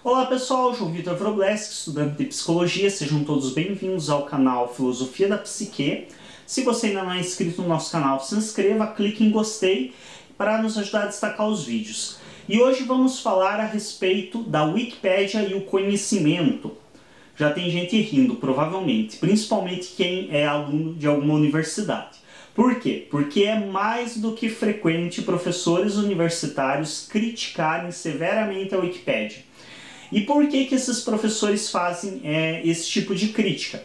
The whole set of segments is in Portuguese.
Olá pessoal, João Vitor Wrobleski, estudante de Psicologia, sejam todos bem-vindos ao canal Filosofia da Psique. Se você ainda não é inscrito no nosso canal, se inscreva, clique em gostei para nos ajudar a destacar os vídeos. E hoje vamos falar a respeito da Wikipédia e o conhecimento. Já tem gente rindo, provavelmente, principalmente quem é aluno de alguma universidade. Por quê? Porque é mais do que frequente professores universitários criticarem severamente a Wikipédia. E por que esses professores fazem esse tipo de crítica?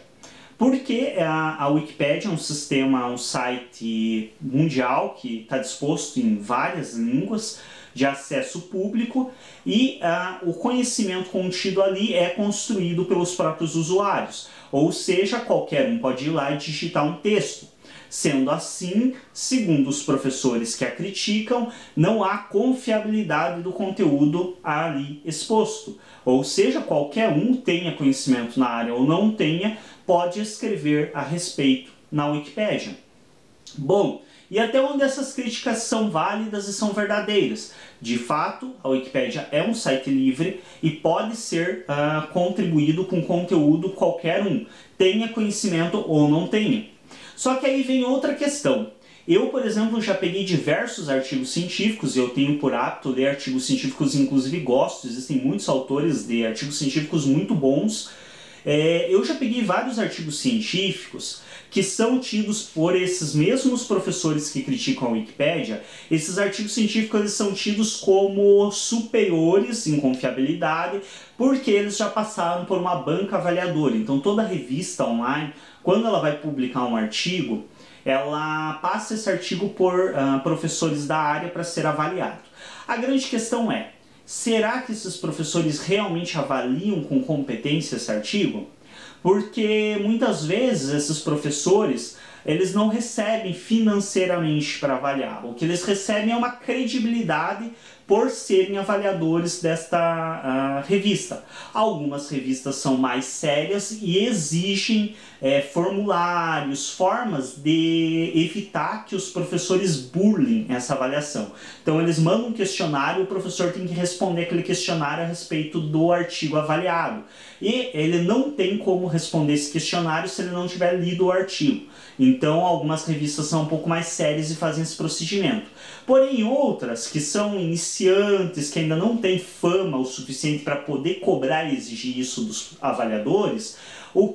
Porque a Wikipédia é um sistema, um site mundial que está disposto em várias línguas de acesso público e o conhecimento contido ali é construído pelos próprios usuários. Ou seja, qualquer um pode ir lá e digitar um texto. Sendo assim, segundo os professores que a criticam, não há confiabilidade do conteúdo ali exposto. Ou seja, qualquer um, tenha conhecimento na área ou não tenha, pode escrever a respeito na Wikipédia. Bom, e até onde essas críticas são válidas e são verdadeiras? De fato, a Wikipédia é um site livre e pode ser contribuído com conteúdo qualquer um, tenha conhecimento ou não tenha. Só que aí vem outra questão. Eu, por exemplo, já peguei diversos artigos científicos, e eu tenho por hábito ler artigos científicos, inclusive gosto, existem muitos autores de artigos científicos muito bons. Eu já peguei vários artigos científicos que são tidos por esses mesmos professores que criticam a Wikipédia. Esses artigos científicos eles são tidos como superiores em confiabilidade, porque eles já passaram por uma banca avaliadora. Então toda revista online, quando ela vai publicar um artigo, ela passa esse artigo por professores da área para ser avaliado. A grande questão é, será que esses professores realmente avaliam com competência esse artigo? Porque muitas vezes esses professores eles não recebem financeiramente para avaliar. O que eles recebem é uma credibilidade por serem avaliadores desta revista. Algumas revistas são mais sérias e exigem formulários, formas de evitar que os professores burlem essa avaliação. Então eles mandam um questionário e o professor tem que responder aquele questionário a respeito do artigo avaliado. E ele não tem como responder esse questionário se ele não tiver lido o artigo. Então algumas revistas são um pouco mais sérias e fazem esse procedimento. Porém outras que são iniciantes, que ainda não têm fama o suficiente para poder cobrar e exigir isso dos avaliadores,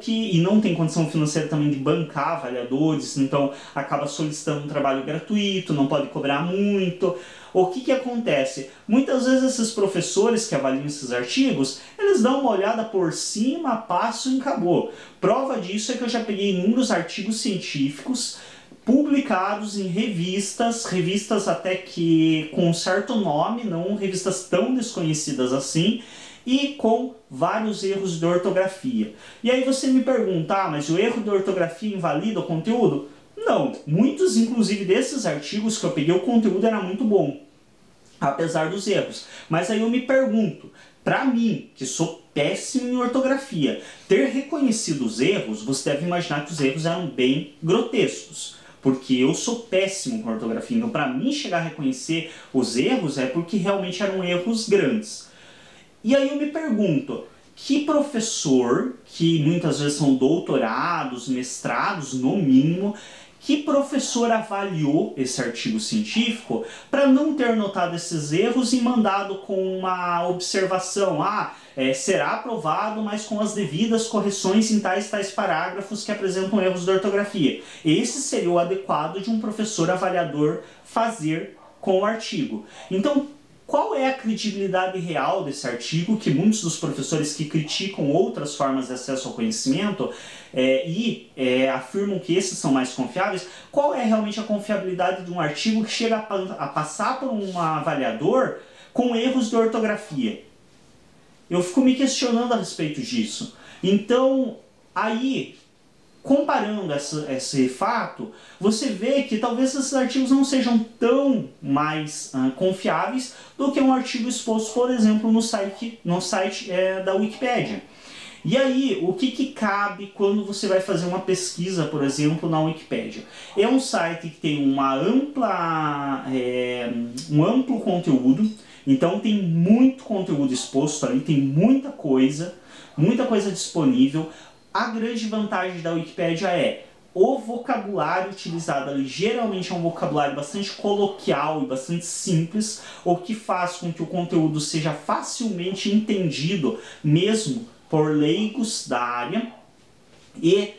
e não tem condição financeira também de bancar avaliadores, então acaba solicitando um trabalho gratuito, não pode cobrar muito. O que acontece? Muitas vezes esses professores que avaliam esses artigos, eles dão uma olhada por cima, passam e acabou. Prova disso é que eu já peguei inúmeros artigos científicos publicados em revistas até que com um certo nome, não revistas tão desconhecidas assim, e com vários erros de ortografia. E aí você me pergunta, mas o erro de ortografia invalida o conteúdo? Não, muitos inclusive desses artigos que eu peguei, o conteúdo era muito bom, apesar dos erros. Mas aí eu me pergunto, para mim, que sou péssimo em ortografia, ter reconhecido os erros, você deve imaginar que os erros eram bem grotescos. Porque eu sou péssimo com ortografia, então para mim chegar a reconhecer os erros é porque realmente eram erros grandes. E aí eu me pergunto, que professor, que muitas vezes são doutorados, mestrados no mínimo, que professor avaliou esse artigo científico para não ter notado esses erros e mandado com uma observação, será aprovado, mas com as devidas correções em tais parágrafos que apresentam erros de ortografia. Esse seria o adequado de um professor avaliador fazer com o artigo. Então, qual é a credibilidade real desse artigo que muitos dos professores que criticam outras formas de acesso ao conhecimento afirmam que esses são mais confiáveis? Qual é realmente a confiabilidade de um artigo que chega a passar por um avaliador com erros de ortografia? Eu fico me questionando a respeito disso. Então, aí, comparando esse fato, você vê que talvez esses artigos não sejam tão mais confiáveis do que um artigo exposto, por exemplo, no site da Wikipédia. E aí, o que cabe quando você vai fazer uma pesquisa, por exemplo, na Wikipédia? É um site que tem um amplo conteúdo, Então tem muito conteúdo exposto ali, tem muita coisa disponível. A grande vantagem da Wikipédia é o vocabulário utilizado ali geralmente é um vocabulário bastante coloquial e bastante simples, o que faz com que o conteúdo seja facilmente entendido, mesmo por leigos da área. E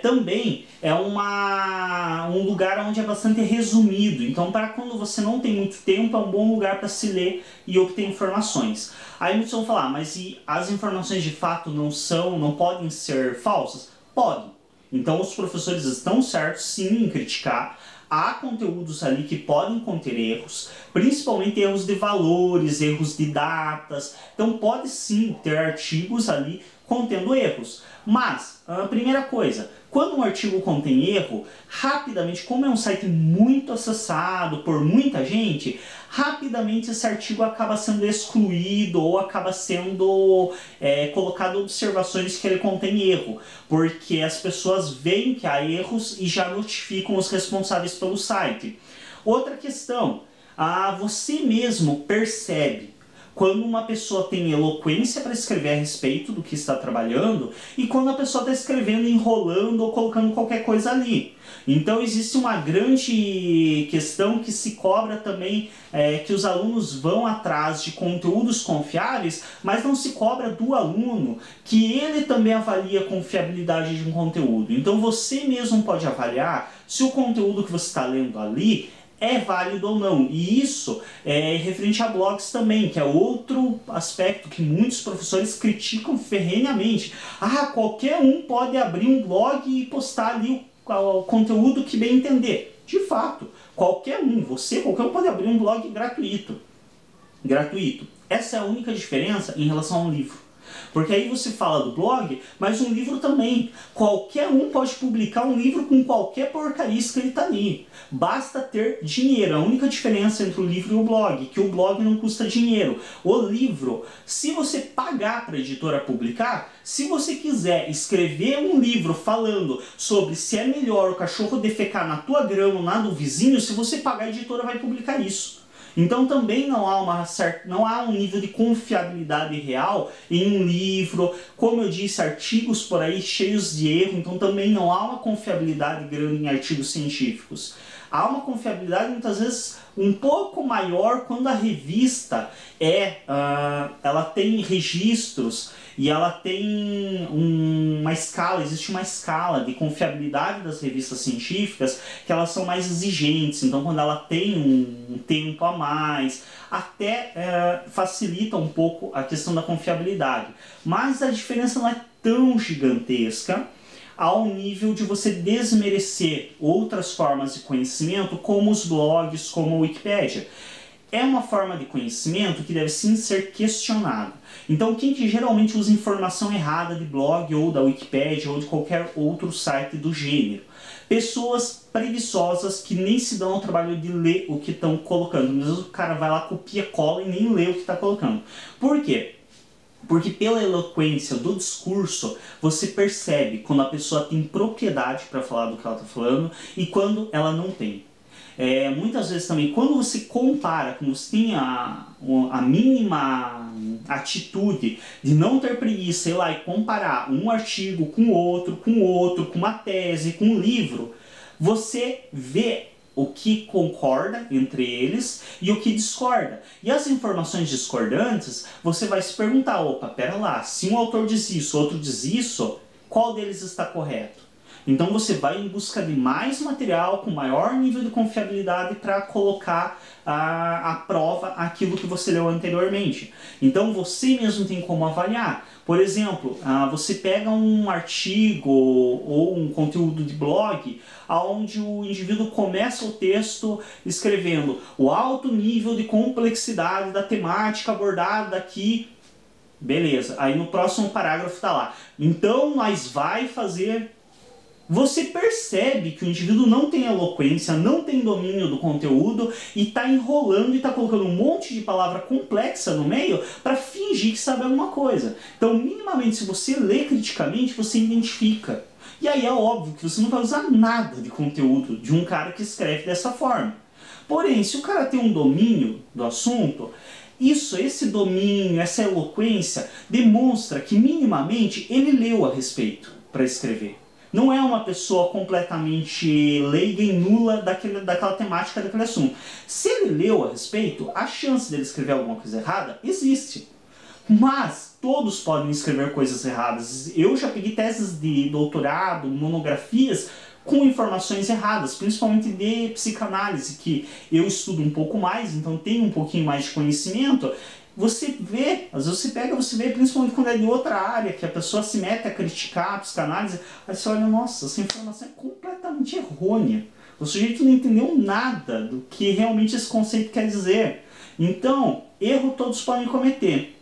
também é um lugar onde é bastante resumido, então para quando você não tem muito tempo é um bom lugar para se ler e obter informações. Aí muitos vão falar, mas e as informações de fato não podem ser falsas? Podem. Então os professores estão certos sim em criticar. Há conteúdos ali que podem conter erros, principalmente erros de valores, erros de datas. Então pode sim ter artigos ali contendo erros. Mas, a primeira coisa, quando um artigo contém erro, rapidamente, como é um site muito acessado por muita gente, rapidamente esse artigo acaba sendo excluído ou acaba sendo colocado observações que ele contém erro, porque as pessoas veem que há erros e já notificam os responsáveis pelo site. Outra questão, você mesmo percebe quando uma pessoa tem eloquência para escrever a respeito do que está trabalhando e quando a pessoa está escrevendo, enrolando ou colocando qualquer coisa ali. Então existe uma grande questão que se cobra também, que os alunos vão atrás de conteúdos confiáveis, mas não se cobra do aluno que ele também avalia a confiabilidade de um conteúdo. Então você mesmo pode avaliar se o conteúdo que você está lendo ali é válido ou não. E isso é referente a blogs também, que é outro aspecto que muitos professores criticam ferrenhamente. Qualquer um pode abrir um blog e postar ali o conteúdo que bem entender. De fato, qualquer um pode abrir um blog gratuito. Essa é a única diferença em relação a um livro. Porque aí você fala do blog, mas um livro também. Qualquer um pode publicar um livro com qualquer porcaria escrita ali. Basta ter dinheiro. A única diferença entre o livro e o blog, que o blog não custa dinheiro. O livro, se você pagar para a editora publicar, se você quiser escrever um livro falando sobre se é melhor o cachorro defecar na tua grama ou na do vizinho, se você pagar, a editora vai publicar isso. Então também não há um nível de confiabilidade real em um livro, como eu disse, artigos por aí cheios de erro, então também não há uma confiabilidade grande em artigos científicos. Há uma confiabilidade muitas vezes um pouco maior quando a revista ela tem registros e ela tem existe uma escala de confiabilidade das revistas científicas que elas são mais exigentes. Então quando ela tem um tempo a mais, até facilita um pouco a questão da confiabilidade. Mas a diferença não é tão gigantesca ao nível de você desmerecer outras formas de conhecimento, como os blogs, como a Wikipédia. É uma forma de conhecimento que deve sim ser questionada. Então quem que geralmente usa informação errada de blog ou da Wikipédia ou de qualquer outro site do gênero? Pessoas preguiçosas que nem se dão ao trabalho de ler o que estão colocando. Às vezes o cara vai lá, copia, cola e nem lê o que está colocando. Por quê? Porque pela eloquência do discurso, você percebe quando a pessoa tem propriedade para falar do que ela está falando e quando ela não tem. Muitas vezes também, quando você compara, quando você tem a mínima atitude de não ter preguiça, ir lá e comparar um artigo com outro, com uma tese, com um livro, você vê o que concorda entre eles e o que discorda. E as informações discordantes, você vai se perguntar, opa, pera lá, se um autor diz isso, outro diz isso, qual deles está correto? Então você vai em busca de mais material com maior nível de confiabilidade para colocar à prova aquilo que você leu anteriormente. Então você mesmo tem como avaliar. Por exemplo, você pega um artigo ou um conteúdo de blog onde o indivíduo começa o texto escrevendo o alto nível de complexidade da temática abordada aqui. Beleza, aí no próximo parágrafo está lá. Então nós vai fazer... Você percebe que o indivíduo não tem eloquência, não tem domínio do conteúdo e está enrolando e está colocando um monte de palavra complexa no meio para fingir que sabe alguma coisa. Então, minimamente, se você lê criticamente, você identifica. E aí é óbvio que você não vai usar nada de conteúdo de um cara que escreve dessa forma. Porém, se o cara tem um domínio do assunto, esse domínio, essa eloquência demonstra que minimamente ele leu a respeito para escrever. Não é uma pessoa completamente leiga e nula daquela temática, daquele assunto. Se ele leu a respeito, a chance dele escrever alguma coisa errada existe. Mas todos podem escrever coisas erradas. Eu já peguei teses de doutorado, monografias com informações erradas, principalmente de psicanálise, que eu estudo um pouco mais, então tenho um pouquinho mais de conhecimento. Você vê, às vezes você vê, principalmente quando é de outra área, que a pessoa se mete a criticar a psicanálise, aí você olha, nossa, essa informação é completamente errônea. O sujeito não entendeu nada do que realmente esse conceito quer dizer. Então, erro todos podem cometer.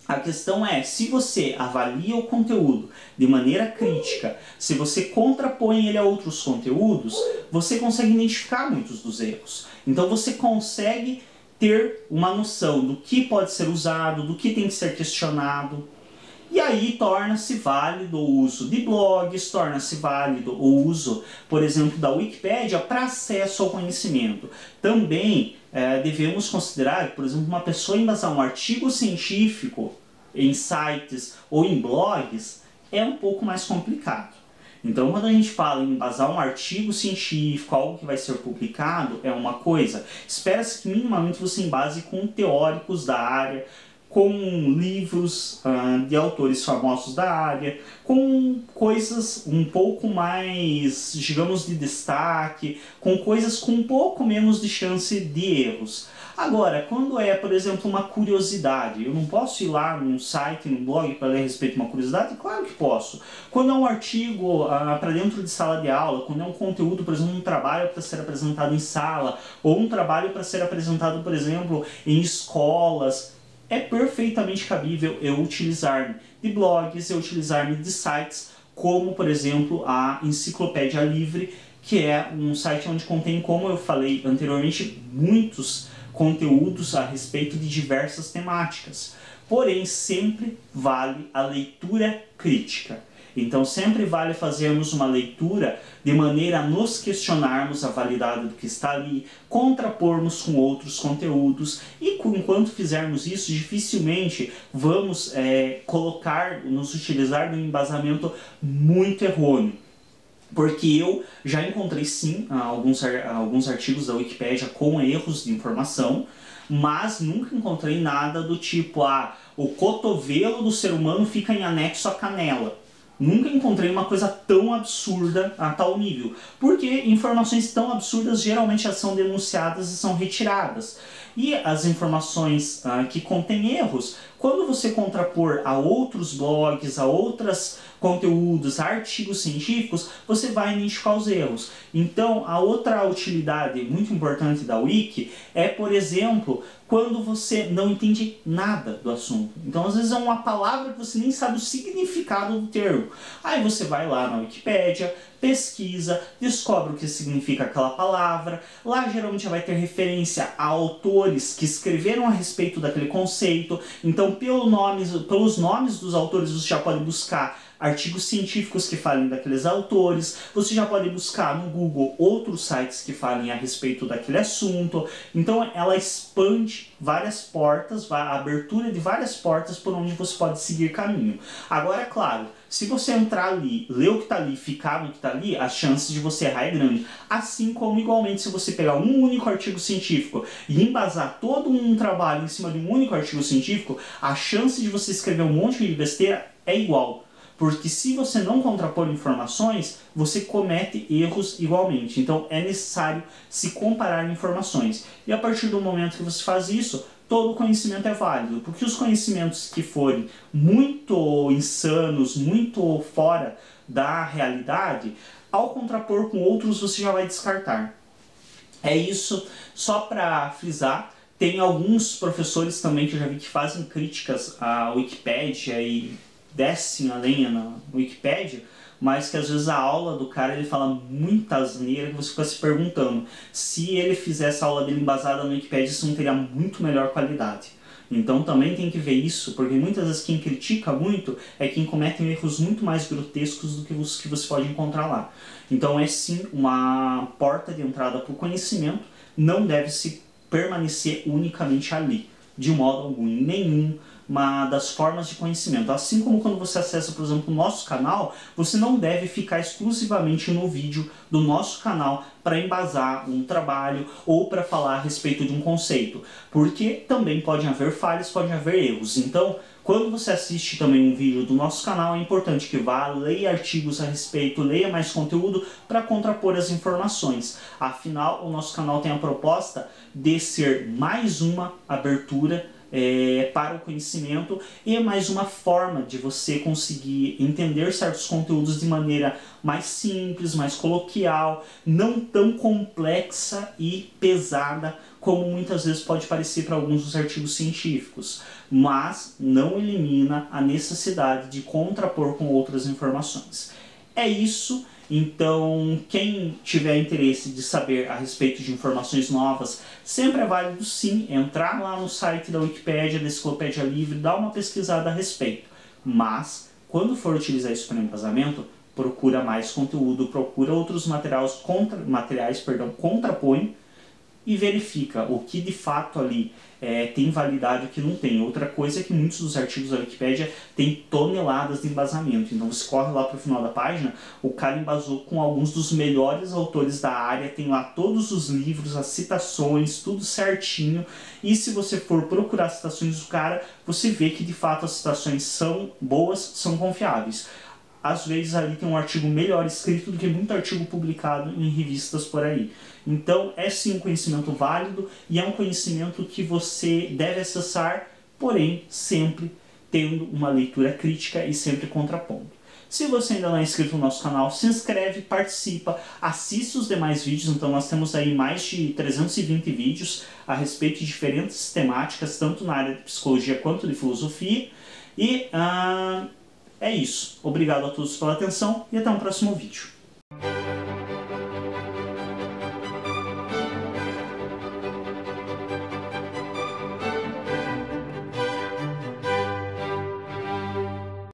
A questão é, se você avalia o conteúdo de maneira crítica, se você contrapõe ele a outros conteúdos, você consegue identificar muitos dos erros. Então você consegue ter uma noção do que pode ser usado, do que tem que ser questionado. E aí torna-se válido o uso de blogs, torna-se válido o uso, por exemplo, da Wikipédia para acesso ao conhecimento. Também devemos considerar que, por exemplo, uma pessoa embasar um artigo científico em sites ou em blogs é um pouco mais complicado. Então, quando a gente fala em embasar um artigo científico, algo que vai ser publicado, é uma coisa. Espera-se que minimamente você embase com teóricos da área, com livros de autores famosos da área, com coisas um pouco mais, digamos, de destaque, com coisas com um pouco menos de chance de erros. Agora, quando é, por exemplo, uma curiosidade, eu não posso ir lá num site, num blog para ler a respeito de uma curiosidade? Claro que posso. Quando é um artigo para dentro de sala de aula, quando é um conteúdo, por exemplo, um trabalho para ser apresentado em sala, ou um trabalho para ser apresentado, por exemplo, em escolas, é perfeitamente cabível eu utilizar-me de blogs, eu utilizar-me de sites, como, por exemplo, a Enciclopédia Livre, que é um site onde contém, como eu falei anteriormente, muitos conteúdos a respeito de diversas temáticas. Porém, sempre vale a leitura crítica. Então, sempre vale fazermos uma leitura de maneira a nos questionarmos a validade do que está ali, contrapormos com outros conteúdos e, enquanto fizermos isso, dificilmente vamos nos utilizar de um embasamento muito errôneo. Porque eu já encontrei sim alguns artigos da Wikipédia com erros de informação, mas nunca encontrei nada do tipo, o cotovelo do ser humano fica em anexo à canela. Nunca encontrei uma coisa tão absurda a tal nível, porque informações tão absurdas geralmente já são denunciadas e são retiradas. E as informações que contêm erros, quando você contrapor a outros blogs, a outros conteúdos, a artigos científicos, você vai identificar os erros. Então, a outra utilidade muito importante da Wiki é, por exemplo, quando você não entende nada do assunto. Então, às vezes é uma palavra que você nem sabe o significado do termo. Aí você vai lá na Wikipédia, pesquisa, descobre o que significa aquela palavra. Lá geralmente já vai ter referência a autores que escreveram a respeito daquele conceito. Então, pelos nomes dos autores você já pode buscar artigos científicos que falem daqueles autores, você já pode buscar no Google outros sites que falem a respeito daquele assunto. Então ela expande várias portas, a abertura de várias portas por onde você pode seguir caminho. Agora, é claro, se você entrar ali, ler o que está ali, ficar no que está ali, a chance de você errar é grande. Assim como, igualmente, se você pegar um único artigo científico e embasar todo um trabalho em cima de um único artigo científico, a chance de você escrever um monte de besteira é igual. Porque se você não contrapor informações, você comete erros igualmente. Então é necessário se comparar informações. E a partir do momento que você faz isso, todo conhecimento é válido. Porque os conhecimentos que forem muito insanos, muito fora da realidade, ao contrapor com outros você já vai descartar. É isso, só para frisar. Tem alguns professores também que eu já vi que fazem críticas à Wikipédia e descem a lenha na Wikipédia, mas que às vezes a aula do cara ele fala muita asneira que você fica se perguntando se ele fizesse a aula dele embasada na Wikipédia, isso não teria muito melhor qualidade. Então também tem que ver isso, porque muitas vezes quem critica muito é quem comete erros muito mais grotescos do que os que você pode encontrar lá. Então é sim uma porta de entrada para o conhecimento, não deve se permanecer unicamente ali. de modo algum, em nenhuma das formas de conhecimento. Assim como quando você acessa, por exemplo, o nosso canal, você não deve ficar exclusivamente no vídeo do nosso canal para embasar um trabalho ou para falar a respeito de um conceito, porque também podem haver falhas, podem haver erros. Então, quando você assiste também um vídeo do nosso canal, é importante que vá, leia artigos a respeito, leia mais conteúdo para contrapor as informações. Afinal, o nosso canal tem a proposta de ser mais uma abertura para o conhecimento e mais uma forma de você conseguir entender certos conteúdos de maneira mais simples, mais coloquial, não tão complexa e pesada como muitas vezes pode parecer para alguns dos artigos científicos, mas não elimina a necessidade de contrapor com outras informações. É isso. Então, quem tiver interesse de saber a respeito de informações novas, sempre é válido sim entrar lá no site da Wikipédia, da Enciclopédia Livre, dar uma pesquisada a respeito. Mas, quando for utilizar isso para embasamento, procura mais conteúdo, procura outros materiais, contrapõe e verifica o que de fato ali tem validade e o que não tem. Outra coisa é que muitos dos artigos da Wikipédia têm toneladas de embasamento. Então você corre lá para o final da página, o cara embasou com alguns dos melhores autores da área, tem lá todos os livros, as citações, tudo certinho. E se você for procurar as citações do cara, você vê que de fato as citações são boas, são confiáveis. Às vezes ali tem um artigo melhor escrito do que muito artigo publicado em revistas por aí. Então é sim um conhecimento válido e é um conhecimento que você deve acessar, porém sempre tendo uma leitura crítica e sempre contrapondo. Se você ainda não é inscrito no nosso canal, se inscreve, participa, assiste os demais vídeos. Então nós temos aí mais de 320 vídeos a respeito de diferentes temáticas, tanto na área de psicologia quanto de filosofia. E é isso. Obrigado a todos pela atenção e até um próximo vídeo.